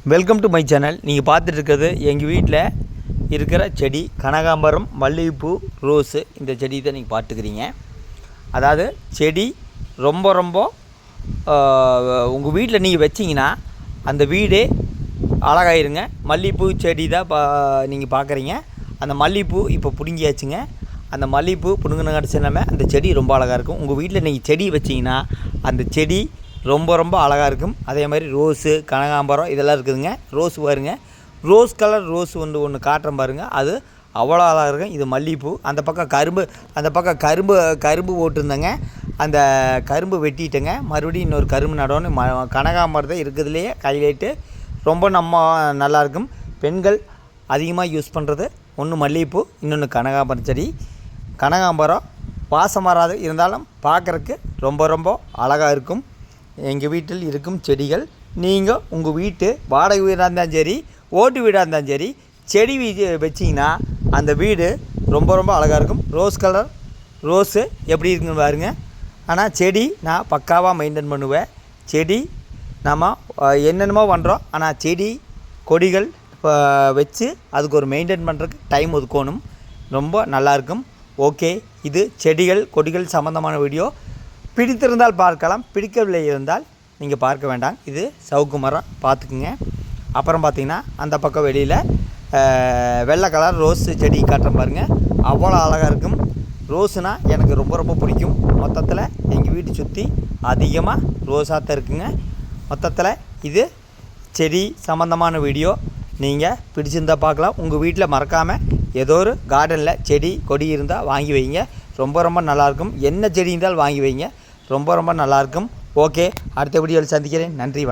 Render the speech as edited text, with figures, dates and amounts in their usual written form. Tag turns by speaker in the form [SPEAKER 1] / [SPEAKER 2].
[SPEAKER 1] Welcome to my channel. நீங்கள் பார்த்துட்டு இருக்கிறது எங்கள் வீட்டில் இருக்கிற செடி கனகாம்பரம், மல்லிகைப்பூ, ரோஸு. இந்த செடி தான் நீங்கள் பார்த்துக்கிறீங்க. அதாவது செடி ரொம்ப உங்கள் வீட்டில் நீங்கள் வச்சிங்கன்னா அந்த வீடே அழகாயிருங்க. மல்லிகைப்பூ செடி தான் நீங்கள் பார்க்குறீங்க. அந்த மல்லிகைப்பூ இப்போ பிடுங்கியாச்சுங்க. அந்த மல்லிகைப்பூ பிடுங்கின கிடச்சினாமே அந்த செடி ரொம்ப அழகாக இருக்கும். உங்கள் வீட்டில் நீங்கள் செடி வச்சிங்கன்னா அந்த செடி ரொம்ப அழகாக இருக்கும். அதே மாதிரி ரோஸு, கனகாம்பரம் இதெல்லாம் இருக்குதுங்க. ரோஸ் பாருங்க, ரோஸ் கலர் ரோஸ் ஒன்று காட்டுறேன் பாருங்கள். அது அவ்வளோ அழகாக இருக்கும். இது மல்லிகைப்பூ. அந்த பக்கம் கரும்பு போட்டிருந்தேங்க. அந்த கரும்பு வெட்டிட்டேங்க. மறுபடியும் இன்னொரு கரும்பு நடவுன்னு கனகாம்பரத்தை இருக்கிறதுலையே ஹைலைட்டு. ரொம்ப நல்லாயிருக்கும். பெண்கள் அதிகமாக யூஸ் பண்ணுறது ஒன்று மல்லிகைப்பூ, இன்னொன்று கனகாம்பரம் செடி. கனகாம்பரம் வாசம் வராது, இருந்தாலும் பார்க்குறக்கு ரொம்ப அழகாக இருக்கும். எங்கள் வீட்டில் இருக்கும் செடிகள் நீங்கள் உங்கள் வீட்டு வாடகை வீடாக இருந்தாலும் சரி, ஓட்டு வீடாக இருந்தாலும் சரி, செடி வச்சிங்கன்னா அந்த வீடு ரொம்ப அழகாக இருக்கும். ரோஸ் கலர் ரோஸு எப்படி இருக்குன்னு பாருங்க. ஆனால் செடி நான் பக்காவாக மெயின்டைன் பண்ணுவேன். செடி நம்ம என்னென்னமோ பண்ணுறோம், ஆனால் செடி கொடிகள் வச்சு அதுக்கு ஒரு மெயின்டைன் பண்ணுறதுக்கு டைம் ஒதுக்கணும். ரொம்ப நல்லாயிருக்கும். ஓகே, இது செடிகள் கொடிகள் சம்மந்தமான வீடியோ. பிடித்திருந்தால் பார்க்கலாம், பிடிக்கவில்லை இருந்தால் நீங்கள் பார்க்க வேண்டாம். இது சவுக்கு மரம், பார்த்துக்குங்க. அப்புறம் பார்த்திங்கன்னா அந்த பக்கம் வெளியில் வெள்ளை கலர் ரோஸ் செடி காட்டுறேன் பாருங்கள். அவ்வளோ அழகாக இருக்கும். ரோஸுனால் எனக்கு ரொம்ப பிடிக்கும். மொத்தத்தில் எங்கள் வீட்டை சுற்றி அதிகமாக ரோஸாக தான் இருக்குங்க. மொத்தத்தில் இது செடி சம்மந்தமான வீடியோ. நீங்கள் பிடிச்சிருந்தால் பார்க்கலாம். உங்கள் வீட்டில் மறக்காமல் ஏதோ ஒரு கார்டனில் செடி கொடி இருந்தால் வாங்கி வைங்க. ரொம்ப நல்லாயிருக்கும். என்ன செடி இருந்தாலும் வாங்கி வைங்க. ரொம்ப நல்லாயிருக்கும். ஓகே, அடுத்த வீடியோவில் சந்திக்கிறேன். நன்றி, வணக்கம்.